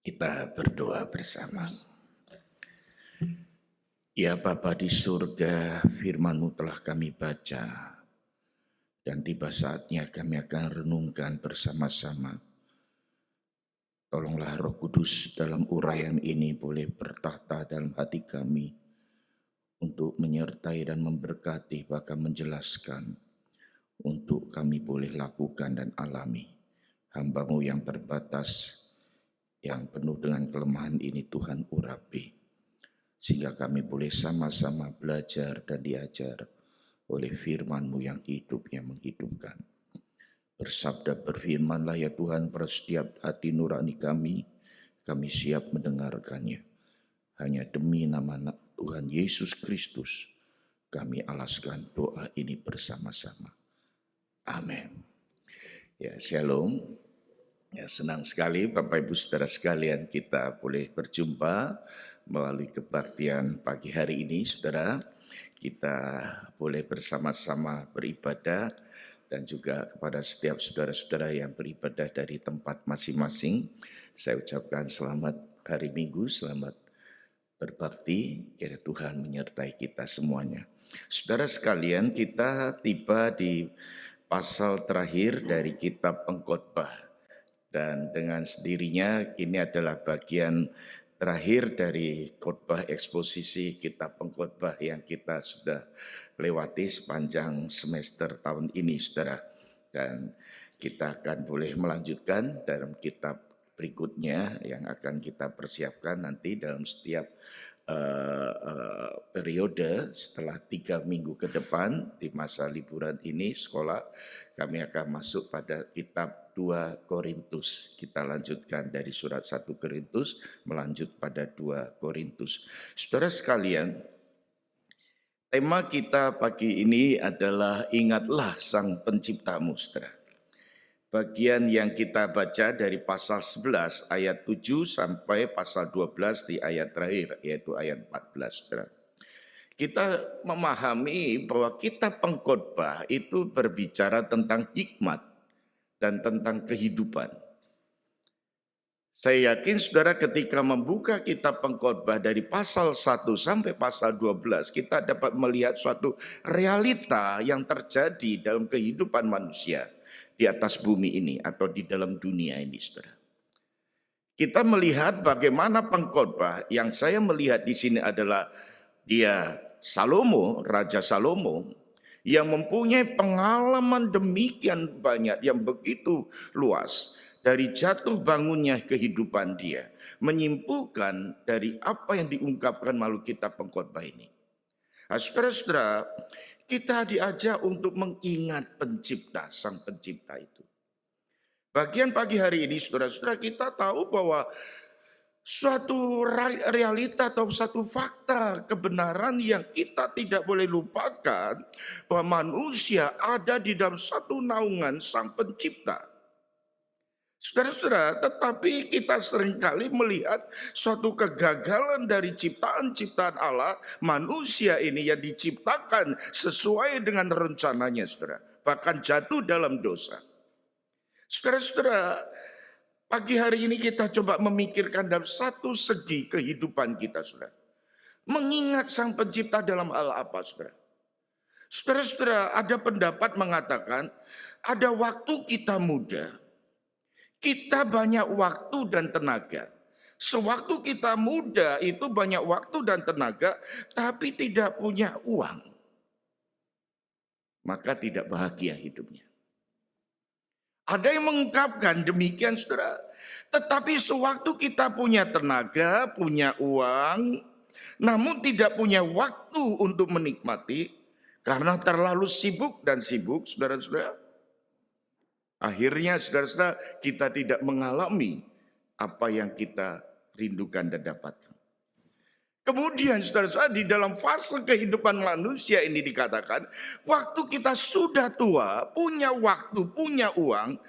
Kita berdoa bersama. Ya Bapa di surga, firman-Mu telah kami baca, dan tiba saatnya kami akan renungkan bersama-sama. Tolonglah Roh Kudus dalam uraian ini boleh bertahta dalam hati kami, untuk menyertai dan memberkati bahkan menjelaskan, untuk kami boleh lakukan dan alami. Hamba-Mu yang terbatas, yang penuh dengan kelemahan ini Tuhan urapi, sehingga kami boleh sama-sama belajar dan diajar oleh firman-Mu yang hidup, yang menghidupkan. Bersabda berfirmanlah ya Tuhan pada setiap hati nurani kami siap mendengarkannya. Hanya demi nama Tuhan Yesus Kristus, kami alaskan doa ini bersama-sama. Amin. Ya, shalom. Ya, senang sekali Bapak Ibu Saudara sekalian kita boleh berjumpa melalui kebaktian pagi hari ini, Saudara. Kita boleh bersama-sama beribadah dan juga kepada setiap saudara-saudara yang beribadah dari tempat masing-masing. Saya ucapkan selamat hari Minggu, selamat berbakti, kiranya Tuhan menyertai kita semuanya. Saudara sekalian, kita tiba di pasal terakhir dari kitab Pengkhotbah. Dan dengan sendirinya ini adalah bagian terakhir dari khotbah eksposisi kitab Pengkhotbah yang kita sudah lewati sepanjang semester tahun ini, Saudara. Dan kita akan boleh melanjutkan dalam kitab berikutnya yang akan kita persiapkan nanti dalam setiap periode setelah 3 minggu ke depan di masa liburan ini sekolah, kami akan masuk pada kitab 2 Korintus. Kita lanjutkan dari surat 1 Korintus melanjut pada 2 Korintus. Saudara sekalian, tema kita pagi ini adalah ingatlah Sang Penciptamu, saudara. Bagian yang kita baca dari pasal 11 ayat 7 sampai pasal 12 di ayat terakhir, yaitu ayat 14. Saudara. Kita memahami bahwa kitab Pengkhotbah itu berbicara tentang hikmat dan tentang kehidupan. Saya yakin saudara ketika membuka kitab Pengkhotbah dari pasal 1 sampai pasal 12, kita dapat melihat suatu realita yang terjadi dalam kehidupan manusia di atas bumi ini atau di dalam dunia ini, saudara. Kita melihat bagaimana Pengkhotbah yang saya melihat di sini adalah dia Salomo, Raja Salomo, yang mempunyai pengalaman demikian banyak, yang begitu luas dari jatuh bangunnya kehidupan dia, menyimpulkan dari apa yang diungkapkan melalui kitab Pengkhotbah ini. Nah, saudara-saudara, kita diajak untuk mengingat pencipta, sang pencipta itu. Bagian pagi hari ini, saudara-saudara, kita tahu bahwa suatu realita atau satu fakta kebenaran yang kita tidak boleh lupakan, bahwa manusia ada di dalam satu naungan sang pencipta. Saudara-saudara, tetapi kita seringkali melihat suatu kegagalan dari ciptaan-ciptaan Allah, manusia ini yang diciptakan sesuai dengan rencananya, saudara. Bahkan jatuh dalam dosa. Saudara-saudara, pagi hari ini kita coba memikirkan dalam satu segi kehidupan kita, saudara. Mengingat sang pencipta dalam hal apa, saudara? Saudara-saudara, ada pendapat mengatakan, ada waktu kita muda, kita banyak waktu dan tenaga. Sewaktu kita muda itu banyak waktu dan tenaga, tapi tidak punya uang, maka tidak bahagia hidupnya. Ada yang mengungkapkan demikian, saudara. Tetapi sewaktu kita punya tenaga, punya uang, namun tidak punya waktu untuk menikmati, karena terlalu sibuk dan sibuk, saudara-saudara. Akhirnya saudara-saudara kita tidak mengalami apa yang kita rindukan dan dapatkan. Kemudian saudara-saudara di dalam fase kehidupan manusia ini dikatakan, waktu kita sudah tua, punya waktu, punya uang,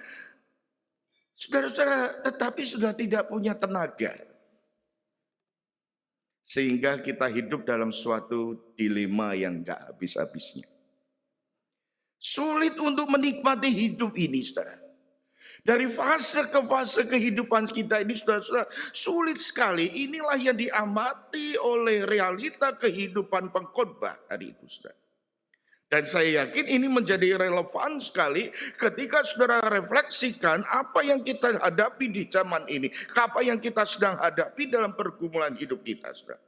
saudara-saudara tetapi sudah tidak punya tenaga. Sehingga kita hidup dalam suatu dilema yang gak habis-habisnya. Sulit untuk menikmati hidup ini, saudara. Dari fase ke fase kehidupan kita ini saudara-saudara sulit sekali. Inilah yang diamati oleh realita kehidupan pengkhotbah hari itu saudara. Dan saya yakin ini menjadi relevan sekali ketika saudara refleksikan apa yang kita hadapi di zaman ini. Apa yang kita sedang hadapi dalam pergumulan hidup kita saudara.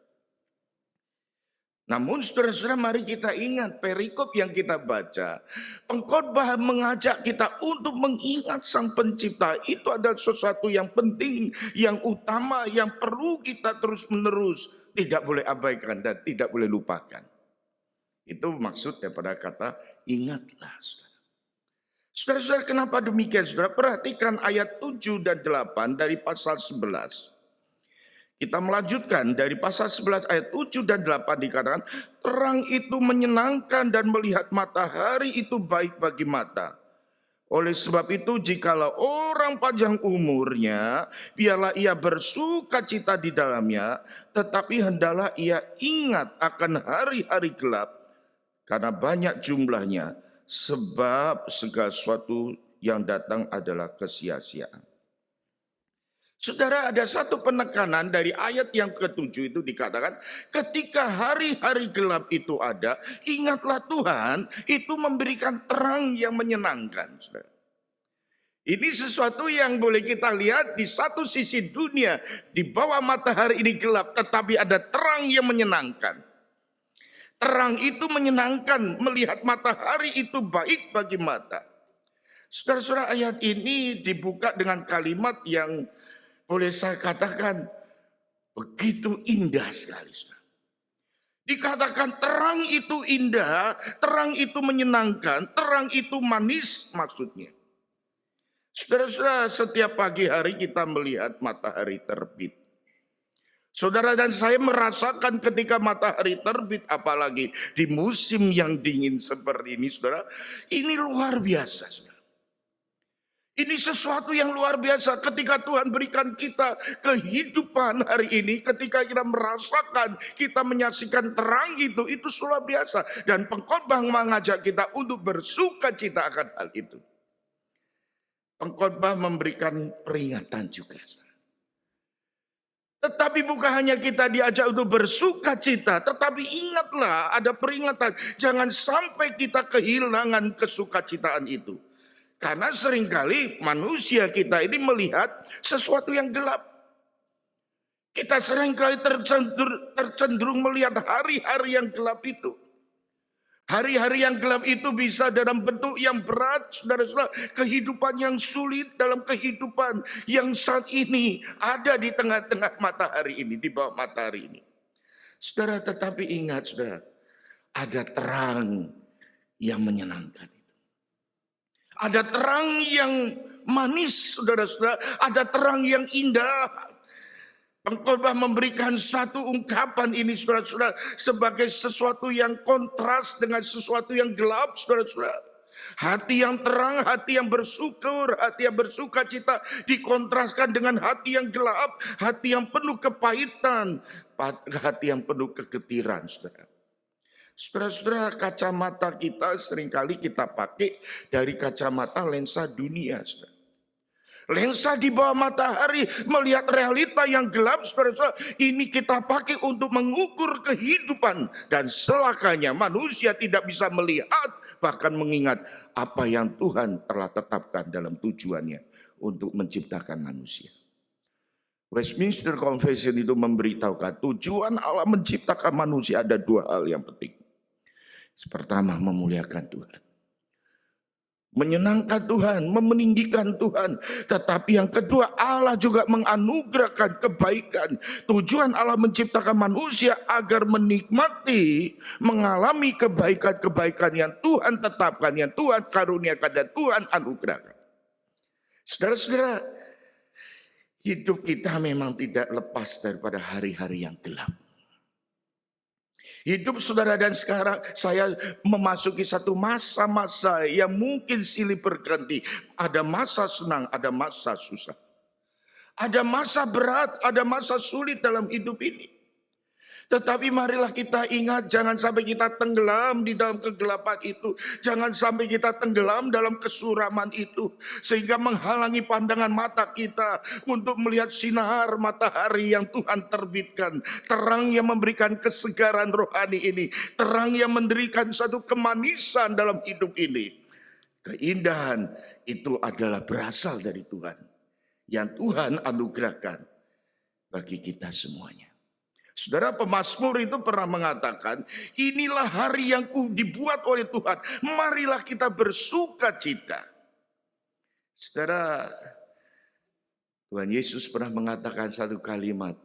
Namun saudara-saudara mari kita ingat perikop yang kita baca. Pengkhotbah mengajak kita untuk mengingat Sang Pencipta. Itu adalah sesuatu yang penting, yang utama, yang perlu kita terus menerus. Tidak boleh abaikan dan tidak boleh lupakan. Itu maksud daripada kata ingatlah. Saudara-saudara kenapa demikian saudara? Perhatikan ayat 7 dan 8 dari pasal 11. Kita melanjutkan dari pasal 11 ayat 7 dan 8 dikatakan, terang itu menyenangkan dan melihat matahari itu baik bagi mata. Oleh sebab itu jikalau orang panjang umurnya, biarlah ia bersuka cita di dalamnya, tetapi hendaklah ia ingat akan hari-hari gelap, karena banyak jumlahnya, sebab segala sesuatu yang datang adalah kesia-siaan. Saudara, ada satu penekanan dari ayat yang ke-7 itu dikatakan, ketika hari-hari gelap itu ada, ingatlah Tuhan itu memberikan terang yang menyenangkan. Saudara. Ini sesuatu yang boleh kita lihat di satu sisi dunia, di bawah matahari ini gelap, tetapi ada terang yang menyenangkan. Terang itu menyenangkan, melihat matahari itu baik bagi mata. Saudara-saudara, ayat ini dibuka dengan kalimat yang boleh saya katakan begitu indah sekali. Dikatakan terang itu indah, terang itu menyenangkan, terang itu manis maksudnya. Saudara-saudara, setiap pagi hari kita melihat matahari terbit. Saudara dan saya merasakan ketika matahari terbit, apalagi di musim yang dingin seperti ini, saudara. Ini luar biasa, saudara. Ini sesuatu yang luar biasa ketika Tuhan berikan kita kehidupan hari ini. Ketika kita merasakan, kita menyaksikan terang itu luar biasa. Dan pengkhotbah mengajak kita untuk bersuka cita akan hal itu. Pengkhotbah memberikan peringatan juga. Tetapi bukan hanya kita diajak untuk bersuka cita, tetapi ingatlah ada peringatan. Jangan sampai kita kehilangan kesukacitaan itu. Karena seringkali manusia kita ini melihat sesuatu yang gelap. Kita seringkali tercenderung melihat hari-hari yang gelap itu. Hari-hari yang gelap itu bisa dalam bentuk yang berat, saudara-saudara. Kehidupan yang sulit dalam kehidupan yang saat ini ada di tengah-tengah matahari ini, di bawah matahari ini. Saudara, tetapi ingat saudara, ada terang yang menyenangkan. Ada terang yang manis, saudara-saudara. Ada terang yang indah. Pengkhotbah memberikan satu ungkapan ini, saudara-saudara, sebagai sesuatu yang kontras dengan sesuatu yang gelap, saudara-saudara. Hati yang terang, hati yang bersyukur, hati yang bersuka cita dikontraskan dengan hati yang gelap, hati yang penuh kepahitan, hati yang penuh kegetiran, saudara. Saudara-saudara, kacamata kita seringkali kita pakai dari kacamata lensa dunia. Saudara. Lensa di bawah matahari melihat realita yang gelap. Saudara-saudara, ini kita pakai untuk mengukur kehidupan. Dan celakanya manusia tidak bisa melihat bahkan mengingat apa yang Tuhan telah tetapkan dalam tujuannya untuk menciptakan manusia. Westminster Confession itu memberitahukan tujuan Allah menciptakan manusia ada dua hal yang penting. Pertama, memuliakan Tuhan. Menyenangkan Tuhan, meninggikan Tuhan. Tetapi yang kedua, Allah juga menganugerahkan kebaikan. Tujuan Allah menciptakan manusia agar menikmati, mengalami kebaikan-kebaikan yang Tuhan tetapkan, yang Tuhan karuniakan dan Tuhan anugerahkan. Saudara-saudara, hidup kita memang tidak lepas daripada hari-hari yang gelap. Hidup saudara dan sekarang saya memasuki satu masa-masa yang mungkin silih berganti. Ada masa senang, ada masa susah. Ada masa berat, ada masa sulit dalam hidup ini. Tetapi marilah kita ingat, jangan sampai kita tenggelam di dalam kegelapan itu. Jangan sampai kita tenggelam dalam kesuraman itu. Sehingga menghalangi pandangan mata kita untuk melihat sinar matahari yang Tuhan terbitkan. Terang yang memberikan kesegaran rohani ini. Terang yang memberikan satu kemanisan dalam hidup ini. Keindahan itu adalah berasal dari Tuhan. Yang Tuhan anugerahkan bagi kita semuanya. Saudara, pemazmur itu pernah mengatakan, inilah hari yang dibuat oleh Tuhan. Marilah kita bersuka cita. Saudara, Tuhan Yesus pernah mengatakan satu kalimat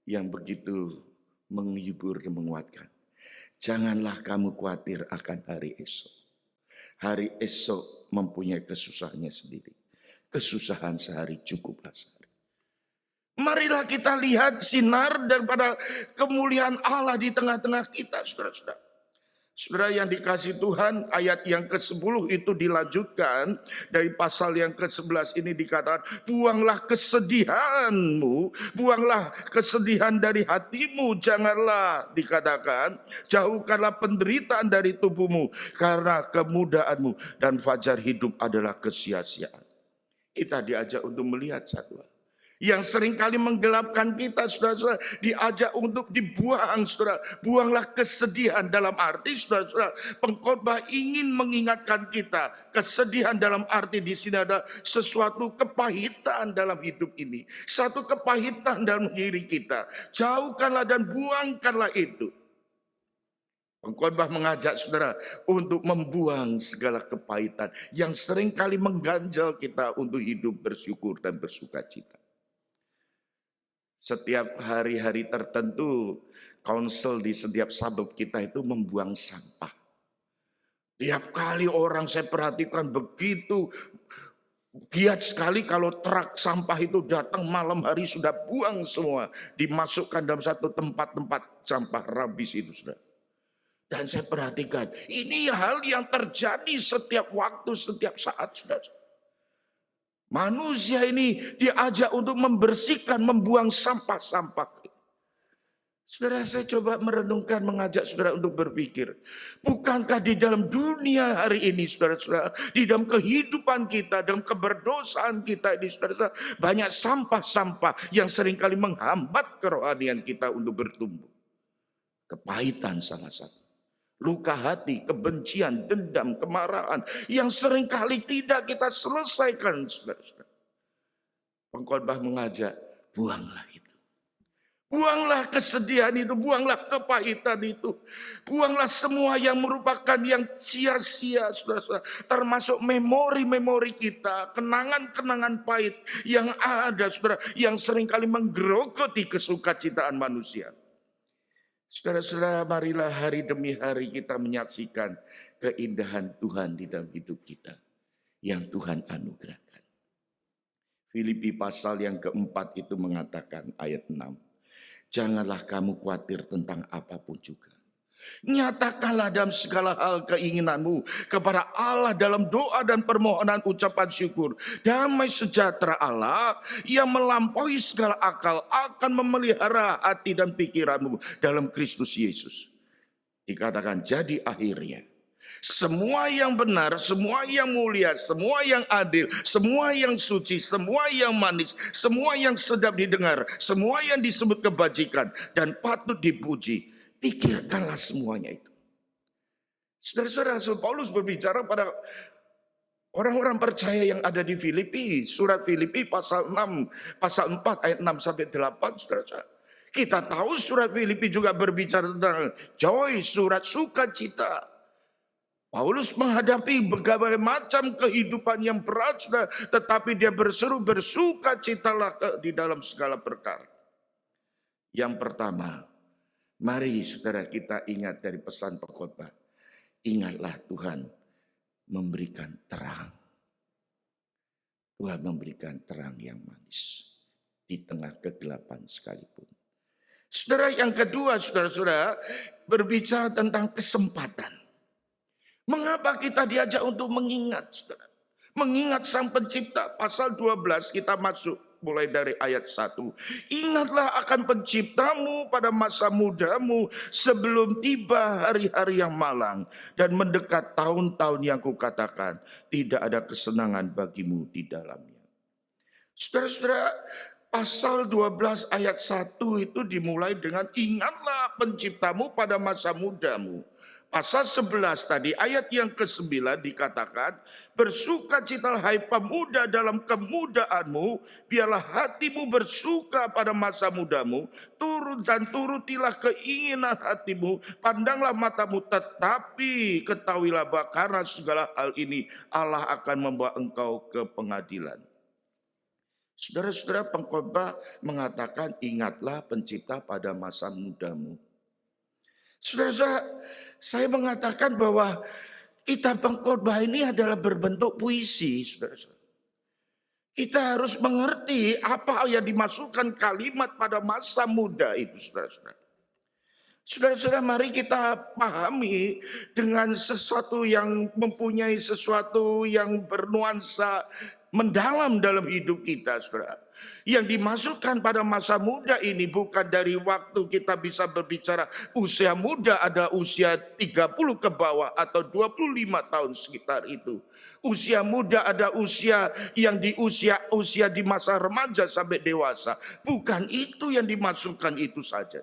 yang begitu menghibur dan menguatkan. Janganlah kamu khawatir akan hari esok. Hari esok mempunyai kesusahannya sendiri. Kesusahan sehari cukuplah sehari. Marilah kita lihat sinar daripada kemuliaan Allah di tengah-tengah kita, saudara-saudara. Saudara yang dikasih Tuhan, ayat yang ke-10 itu dilanjutkan dari pasal yang ke-11 ini dikatakan, buanglah kesedihanmu, buanglah kesedihan dari hatimu, janganlah dikatakan, jauhkanlah penderitaan dari tubuhmu, karena kemudahanmu dan fajar hidup adalah kesia-siaan. Kita diajak untuk melihat satu hal yang seringkali menggelapkan kita, saudara-saudara, diajak untuk dibuang, saudara. Buanglah kesedihan, dalam arti, saudara-saudara, pengkhotbah ingin mengingatkan kita. Kesedihan dalam arti di sini ada sesuatu kepahitan dalam hidup ini. Satu kepahitan dalam diri kita. Jauhkanlah dan buangkanlah itu. Pengkhotbah mengajak saudara untuk membuang segala kepahitan yang seringkali mengganjal kita untuk hidup bersyukur dan bersuka cita. Setiap hari-hari tertentu, konsel di setiap suburb kita itu membuang sampah. Tiap kali orang saya perhatikan begitu giat sekali kalau truk sampah itu datang malam hari sudah buang semua. Dimasukkan dalam satu tempat-tempat sampah rabis itu, saudara. Dan saya perhatikan, ini hal yang terjadi setiap waktu, setiap saat, saudara. Manusia ini diajak untuk membersihkan, membuang sampah-sampah. Saudara, saya coba merenungkan, mengajak saudara untuk berpikir. Bukankah di dalam dunia hari ini, saudara-saudara, di dalam kehidupan kita, dalam keberdosaan kita ini, saudara-saudara, banyak sampah-sampah yang seringkali menghambat kerohanian kita untuk bertumbuh. Kepahitan salah satu. Luka hati, kebencian, dendam, kemarahan yang seringkali tidak kita selesaikan, saudara-saudara. Pengkhotbah mengajak, buanglah itu. Buanglah kesedihan itu, buanglah kepahitan itu. Buanglah semua yang merupakan yang sia-sia, saudara-saudara. Termasuk memori-memori kita, kenangan-kenangan pahit yang ada, saudara, yang seringkali menggerogoti kesukacitaan manusia. Saudara-saudara, marilah hari demi hari kita menyaksikan keindahan Tuhan di dalam hidup kita yang Tuhan anugerahkan. Filipi pasal yang keempat itu mengatakan ayat 6. Janganlah kamu khawatir tentang apapun juga. Nyatakanlah dalam segala hal keinginanmu kepada Allah dalam doa dan permohonan ucapan syukur. Damai sejahtera Allah yang melampaui segala akal akan memelihara hati dan pikiranmu dalam Kristus Yesus. Dikatakan jadi akhirnya semua yang benar, semua yang mulia, semua yang adil, semua yang suci, semua yang manis, semua yang sedap didengar, semua yang disebut kebajikan dan patut dipuji. Pikirkanlah semuanya itu. Saudara-saudara, Rasul Paulus berbicara pada orang-orang percaya yang ada di Filipi. Surat Filipi pasal 6, pasal 4 ayat 6 sampai 8, saudara-saudara. Kita tahu surat Filipi juga berbicara tentang joy, surat sukacita. Paulus menghadapi berbagai macam kehidupan yang berat, saudara, tetapi dia berseru bersukacitalah di dalam segala perkara. Yang pertama, mari saudara kita ingat dari pesan pengkhotbah. Ingatlah Tuhan memberikan terang. Tuhan memberikan terang yang manis di tengah kegelapan sekalipun. Saudara, yang kedua, saudara-saudara, berbicara tentang kesempatan. Mengapa kita diajak untuk mengingat, saudara? Mengingat Sang Pencipta, pasal 12 kita masuk. mulai dari ayat 1. Ingatlah akan penciptamu pada masa mudamu sebelum tiba hari-hari yang malang dan mendekat tahun-tahun yang kukatakan tidak ada kesenangan bagimu di dalamnya. Saudara-saudara, pasal 12 ayat 1 itu dimulai dengan ingatlah penciptamu pada masa mudamu. Pasal 11 tadi ayat yang ke-9 dikatakan, bersukacitalah hai pemuda dalam kemudaanmu, biarlah hatimu bersuka pada masa mudamu, turut dan turutilah keinginan hatimu, pandanglah matamu, tetapi ketahuilah bahwa karena segala hal ini Allah akan membawa engkau ke pengadilan. Saudara-saudara, pengkhotbah mengatakan ingatlah pencipta pada masa mudamu. Saudara-saudara, saya mengatakan bahwa kitab pengkhotbah ini adalah berbentuk puisi, saudara-saudara. Kita harus mengerti apa yang dimasukkan kalimat pada masa muda itu, saudara-saudara. Saudara-saudara, mari kita pahami dengan sesuatu yang mempunyai sesuatu yang bernuansa mendalam dalam hidup kita, saudara. Yang dimasukkan pada masa muda ini bukan dari waktu kita bisa berbicara usia muda ada usia 30 ke bawah atau 25 tahun sekitar itu. Usia muda ada usia yang di usia di masa remaja sampai dewasa. Bukan itu yang dimasukkan itu saja.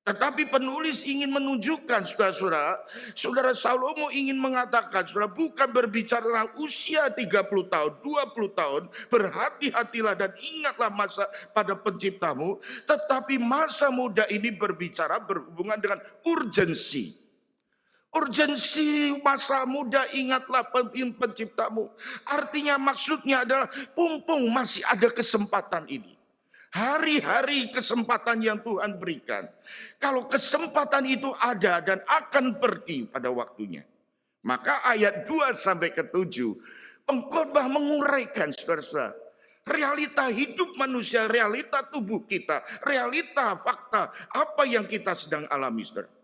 Tetapi penulis ingin menunjukkan, saudara Salomo ingin mengatakan, saudara, bukan berbicara tentang usia 30 tahun, 20 tahun, berhati-hatilah dan ingatlah masa pada penciptamu, tetapi masa muda ini berbicara berhubungan dengan urgensi. Urgensi masa muda, ingatlah penciptamu. Artinya maksudnya adalah mumpung masih ada kesempatan ini. Hari-hari kesempatan yang Tuhan berikan. Kalau kesempatan itu ada dan akan pergi pada waktunya. Maka ayat 2 sampai ke 7. Pengkhotbah menguraikan, saudara-saudara. Realita hidup manusia, realita tubuh kita, realita fakta apa yang kita sedang alami, saudara.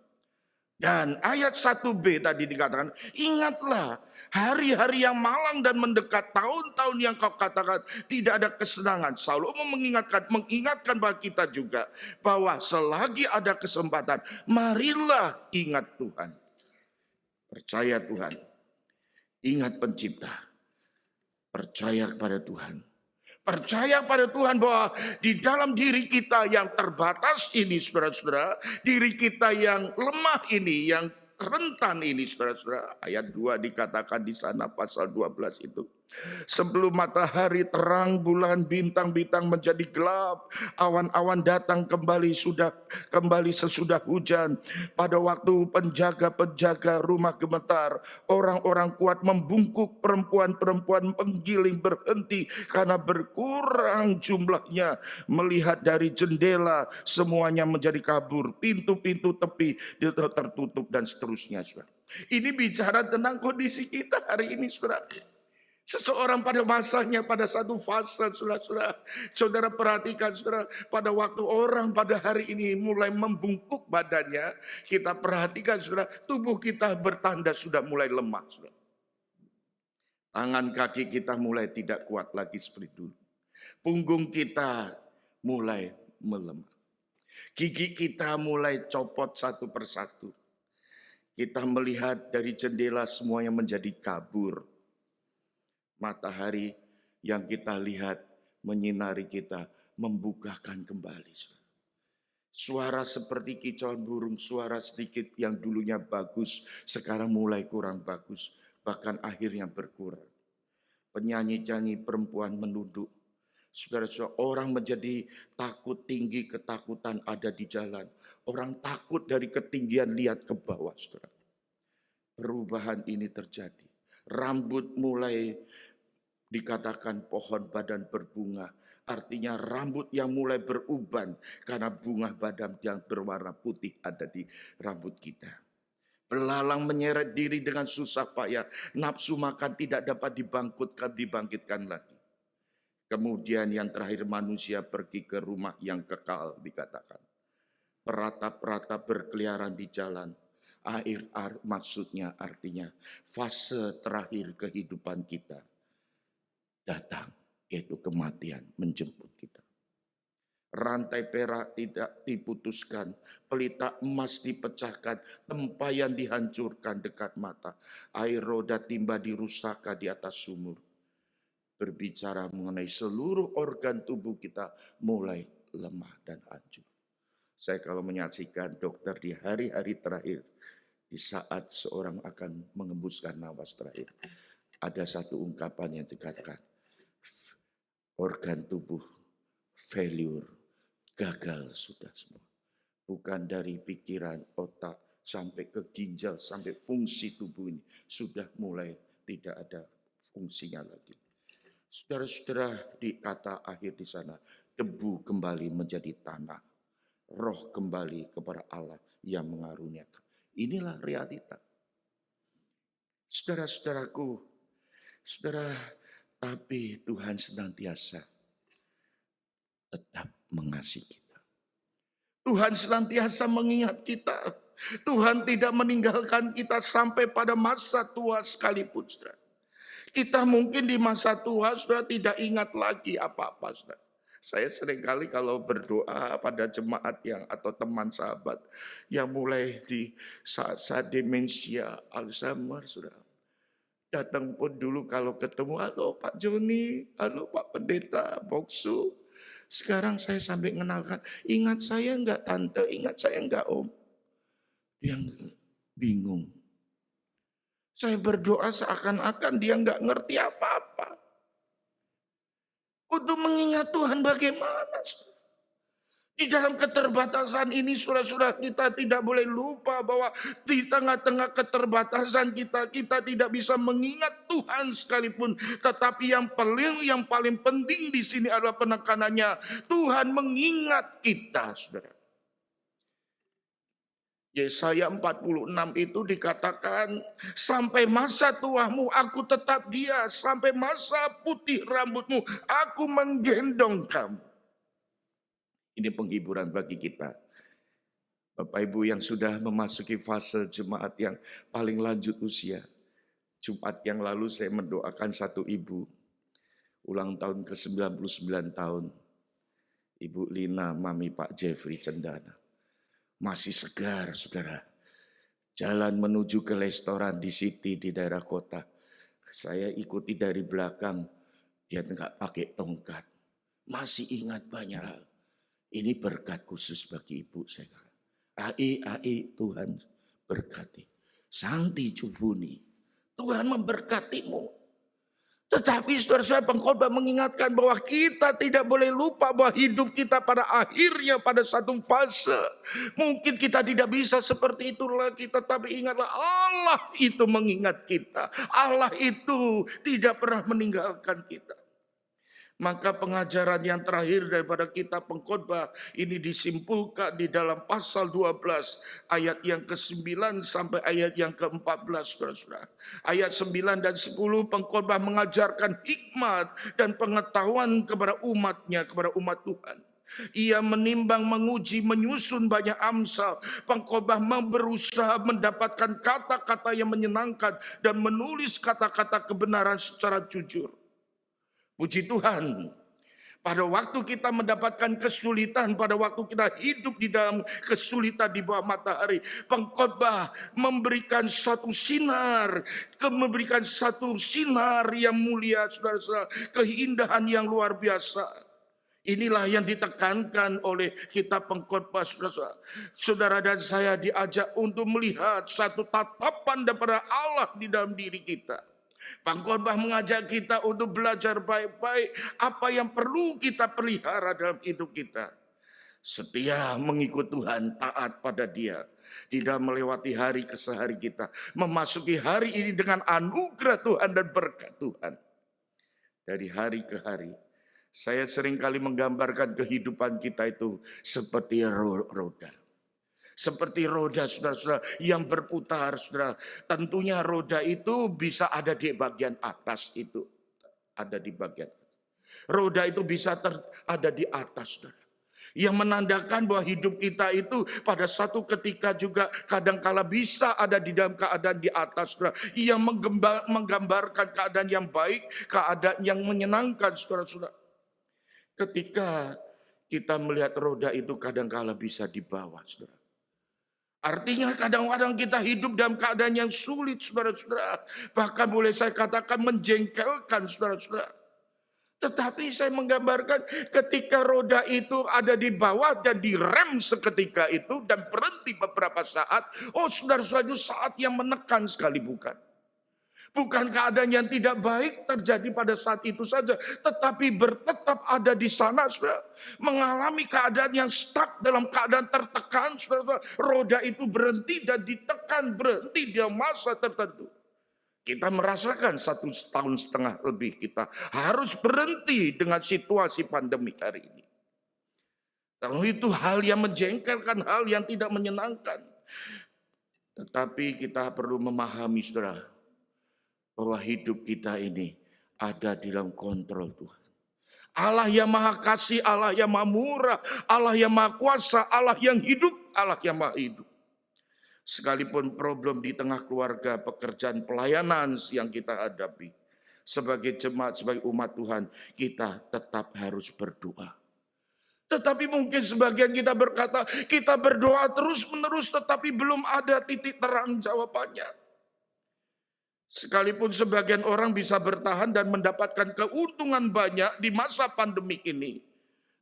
Dan ayat 1b tadi dikatakan, ingatlah hari-hari yang malang dan mendekat, tahun-tahun yang kau katakan tidak ada kesenangan. Salomo mengingatkan bagi kita juga bahwa selagi ada kesempatan, marilah ingat Tuhan. Percaya Tuhan, ingat pencipta, percaya kepada Tuhan. Percaya pada Tuhan bahwa di dalam diri kita yang terbatas ini, saudara-saudara, diri kita yang lemah ini, yang rentan ini, saudara-saudara. Ayat 2 dikatakan di sana pasal 12 itu. Sebelum matahari terang, bulan, bintang-bintang menjadi gelap, awan-awan datang kembali sesudah hujan. Pada waktu penjaga-penjaga rumah gemetar, orang-orang kuat membungkuk, perempuan-perempuan menggiling berhenti karena berkurang jumlahnya. Melihat dari jendela semuanya menjadi kabur, pintu-pintu tepi tertutup dan seterusnya. Ini bicara tentang kondisi kita hari ini, saudara. Seseorang pada masanya, pada satu fase, saudara perhatikan, saudara, pada waktu orang pada hari ini mulai membungkuk badannya, kita perhatikan, saudara, tubuh kita bertanda sudah mulai lemah, saudara. Tangan kaki kita mulai tidak kuat lagi seperti dulu. Punggung kita mulai melemah. Gigi kita mulai copot satu persatu. Kita melihat dari jendela semuanya menjadi kabur. Matahari yang kita lihat menyinari kita, membukakan kembali. Suara seperti kicauan burung, suara sedikit yang dulunya bagus, sekarang mulai kurang bagus, bahkan akhirnya berkurang. Penyanyi-nyanyi perempuan menunduk. Saudara-saudara, orang menjadi takut tinggi, ketakutan ada di jalan. Orang takut dari ketinggian lihat ke bawah, saudara. Perubahan ini terjadi. Rambut mulai dikatakan pohon badan berbunga. Artinya rambut yang mulai beruban karena bunga badan yang berwarna putih ada di rambut kita. Belalang menyeret diri dengan susah payah. Nafsu makan tidak dapat dibangkitkan lagi. Kemudian yang terakhir manusia pergi ke rumah yang kekal dikatakan. Peratap-peratap berkeliaran di jalan. Maksudnya artinya fase terakhir kehidupan kita datang. yaitu kematian menjemput kita. Rantai perak tidak diputuskan, pelita emas dipecahkan, tempayan dihancurkan dekat mata, air roda timba dirusakkan di atas sumur. Berbicara mengenai seluruh organ tubuh kita mulai lemah dan hancur. Saya kalau menyaksikan dokter di hari-hari terakhir, di saat seorang akan mengembuskan napas terakhir, ada satu ungkapan yang dikatakan, organ tubuh failure, gagal sudah semua. Bukan dari pikiran, otak, sampai ke ginjal, sampai fungsi tubuh ini sudah mulai tidak ada fungsinya lagi. Saudara-saudara, di kata akhir di sana, debu kembali menjadi tanah, roh kembali kepada Allah yang mengaruniakan. Inilah realita. Saudara-saudaraku, saudara, tapi Tuhan senantiasa tetap mengasihi kita. Tuhan senantiasa mengingat kita. Tuhan tidak meninggalkan kita sampai pada masa tua sekalipun, saudara. Kita mungkin di masa tua, saudara, tidak ingat lagi apa-apa, saudara. Saya seringkali kalau berdoa pada jemaat yang atau teman sahabat yang mulai di saat-saat demensia, Alzheimer, saudara. Datang pun dulu kalau ketemu, halo Pak Joni, halo Pak Pendeta, Boksu. Sekarang saya sampai mengenalkan, ingat saya enggak tante, ingat saya enggak om. Dia bingung. Saya berdoa seakan-akan dia enggak ngerti apa-apa. Untuk mengingat Tuhan bagaimana? Di dalam keterbatasan ini, saudara-saudara, kita tidak boleh lupa bahwa di tengah-tengah keterbatasan kita, kita tidak bisa mengingat Tuhan sekalipun. Tetapi yang paling penting di sini adalah penekanannya, Tuhan mengingat kita, saudara. Yesaya 46 itu dikatakan, sampai masa tuamu aku tetap dia, sampai masa putih rambutmu aku menggendong kamu. Ini penghiburan bagi kita. Bapak Ibu yang sudah memasuki fase jemaat yang paling lanjut usia. Jumat yang lalu saya mendoakan satu ibu, ulang tahun ke-99 tahun. Ibu Lina, Mami Pak Jeffrey Cendana. Masih segar, saudara. Jalan menuju ke restoran di City di daerah kota. Saya ikuti dari belakang, dia enggak pakai tongkat. Masih ingat banyak hal. Ini berkat khusus bagi ibu saya. Ai Tuhan berkati. Santi Cufuni, Tuhan memberkatimu. Tetapi saudara-saudara, pengkhotbah mengingatkan bahwa kita tidak boleh lupa bahwa hidup kita pada akhirnya pada satu fase. Mungkin kita tidak bisa seperti itu lagi, tetapi ingatlah Allah itu mengingat kita. Allah itu tidak pernah meninggalkan kita. Maka pengajaran yang terakhir daripada kitab Pengkhotbah ini disimpulkan di dalam pasal 12 ayat yang ke-9 sampai ayat yang ke-14, saudara-saudara. Ayat 9 dan 10 Pengkhotbah mengajarkan hikmat dan pengetahuan kepada umatnya, kepada umat Tuhan. Ia menimbang, menguji, menyusun banyak amsal. Pengkhotbah berusaha mendapatkan kata-kata yang menyenangkan dan menulis kata-kata kebenaran secara jujur. Puji Tuhan, pada waktu kita mendapatkan kesulitan, pada waktu kita hidup di dalam kesulitan di bawah matahari, pengkhotbah memberikan satu sinar, yang mulia, saudara-saudara, keindahan yang luar biasa. Inilah yang ditekankan oleh kitab Pengkhotbah, saudara-saudara. Saudara dan saya diajak untuk melihat satu tatapan daripada Allah di dalam diri kita. Pengkhotbah mengajak kita untuk belajar baik-baik apa yang perlu kita pelihara dalam hidup kita. Setia mengikut Tuhan, taat pada Dia. Tidak melewati hari kesehari kita. Memasuki hari ini dengan anugerah Tuhan dan berkat Tuhan. Dari hari ke hari. Saya seringkali menggambarkan kehidupan kita itu seperti roda. Seperti roda, saudara-saudara, yang berputar, saudara. Tentunya roda itu bisa ada di bagian atas itu. Ada di bagian. Roda itu bisa ada di atas, saudara. Yang menandakan bahwa hidup kita itu pada satu ketika juga kadangkala bisa ada di dalam keadaan di atas, saudara. Yang menggambarkan keadaan yang baik, keadaan yang menyenangkan, saudara-saudara. Ketika kita melihat roda itu kadangkala bisa di bawah, saudara. Artinya kadang-kadang kita hidup dalam keadaan yang sulit, saudara-saudara. Bahkan boleh saya katakan menjengkelkan, saudara-saudara. Tetapi saya menggambarkan ketika roda itu ada di bawah dan direm seketika itu dan berhenti beberapa saat. Oh, saudara-saudara, itu saat yang menekan sekali, bukan? Bukan keadaan yang tidak baik terjadi pada saat itu saja, tetapi tetap ada di sana, saudara. Mengalami keadaan yang stuck, dalam keadaan tertekan, saudara. Roda itu berhenti dan ditekan, berhenti di masa tertentu. Kita merasakan 1,5 tahun lebih kita harus berhenti dengan situasi pandemi hari ini. Karena itu hal yang menjengkelkan, hal yang tidak menyenangkan. Tetapi kita perlu memahami, saudara, bahwa hidup kita ini ada di dalam kontrol Tuhan. Allah yang maha kasih, Allah yang maha murah, Allah yang maha kuasa, Allah yang hidup, Allah yang maha hidup. Sekalipun problem di tengah keluarga, pekerjaan, pelayanan yang kita hadapi, sebagai jemaat, sebagai umat Tuhan, kita tetap harus berdoa. Tetapi mungkin sebagian kita berkata, kita berdoa terus-menerus tetapi belum ada titik terang jawabannya. Sekalipun sebagian orang bisa bertahan dan mendapatkan keuntungan banyak di masa pandemi ini.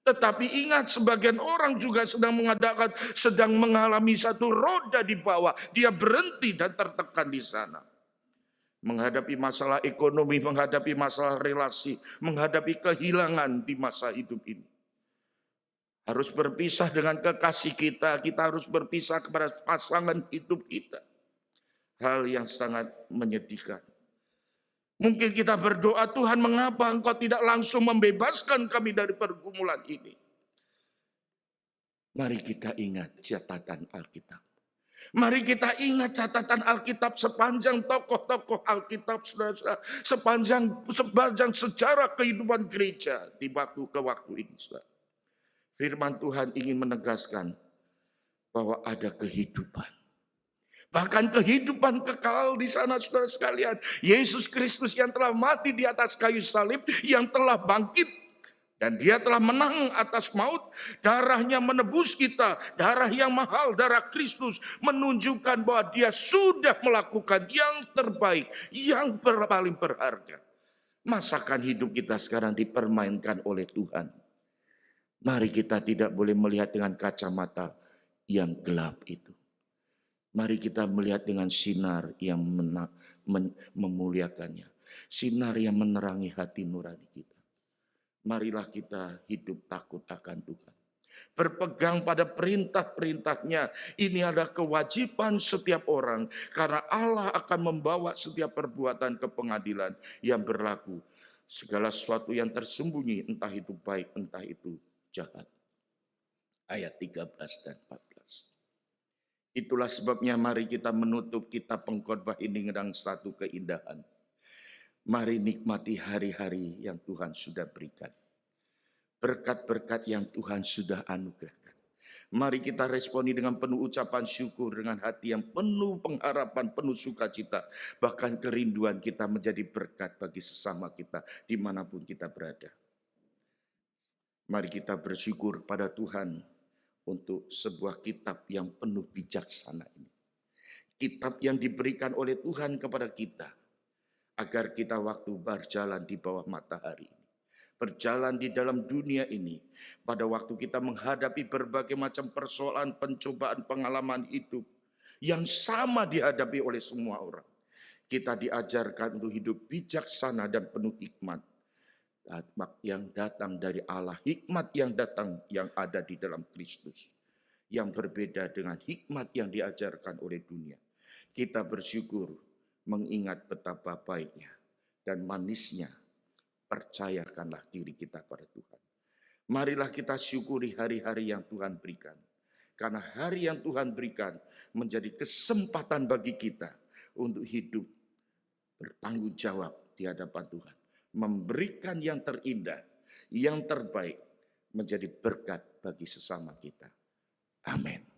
Tetapi ingat, sebagian orang juga sedang mengalami satu roda di bawah. Dia berhenti dan tertekan di sana. Menghadapi masalah ekonomi, menghadapi masalah relasi, menghadapi kehilangan di masa hidup ini. Harus berpisah dengan kekasih kita harus berpisah kepada pasangan hidup kita. Hal yang sangat menyedihkan. Mungkin kita berdoa, Tuhan, mengapa Engkau tidak langsung membebaskan kami dari pergumulan ini? Mari kita ingat catatan Alkitab. Mari kita ingat catatan Alkitab sepanjang tokoh-tokoh Alkitab, saudara-saudara, sepanjang sejarah kehidupan gereja di waktu ke waktu ini, saudara. Firman Tuhan ingin menegaskan bahwa ada kehidupan. Bahkan kehidupan kekal di sana, saudara sekalian. Yesus Kristus yang telah mati di atas kayu salib, yang telah bangkit. Dan dia telah menang atas maut. Darahnya menebus kita. Darah yang mahal, darah Kristus. Menunjukkan bahwa dia sudah melakukan yang terbaik, yang paling berharga. Masakan hidup kita sekarang dipermainkan oleh Tuhan. Mari kita tidak boleh melihat dengan kacamata yang gelap itu. Mari kita melihat dengan sinar yang memuliakannya. Sinar yang menerangi hati nurani kita. Marilah kita hidup takut akan Tuhan. Berpegang pada perintah-perintahnya. Ini adalah kewajiban setiap orang. Karena Allah akan membawa setiap perbuatan ke pengadilan yang berlaku. Segala sesuatu yang tersembunyi, entah itu baik, entah itu jahat. Ayat 13 dan 14. Itulah sebabnya mari kita menutup kitab pengkhotbah ini dengan satu keindahan. Mari nikmati hari-hari yang Tuhan sudah berikan. Berkat-berkat yang Tuhan sudah anugerahkan. Mari kita responi dengan penuh ucapan syukur, dengan hati yang penuh pengharapan, penuh sukacita. Bahkan kerinduan kita menjadi berkat bagi sesama kita dimanapun kita berada. Mari kita bersyukur pada Tuhan untuk sebuah kitab yang penuh bijaksana ini. Kitab yang diberikan oleh Tuhan kepada kita, agar kita waktu berjalan di bawah matahari ini, berjalan di dalam dunia ini, pada waktu kita menghadapi berbagai macam persoalan, pencobaan, pengalaman hidup, yang sama dihadapi oleh semua orang. Kita diajarkan untuk hidup bijaksana dan penuh hikmat. Hikmat yang datang dari Allah, hikmat yang datang yang ada di dalam Kristus, yang berbeda dengan hikmat yang diajarkan oleh dunia. Kita bersyukur mengingat betapa baiknya dan manisnya, percayakanlah diri kita pada Tuhan. Marilah kita syukuri hari-hari yang Tuhan berikan, karena hari yang Tuhan berikan menjadi kesempatan bagi kita untuk hidup bertanggung jawab di hadapan Tuhan. Memberikan yang terindah, yang terbaik menjadi berkat bagi sesama kita. Amin.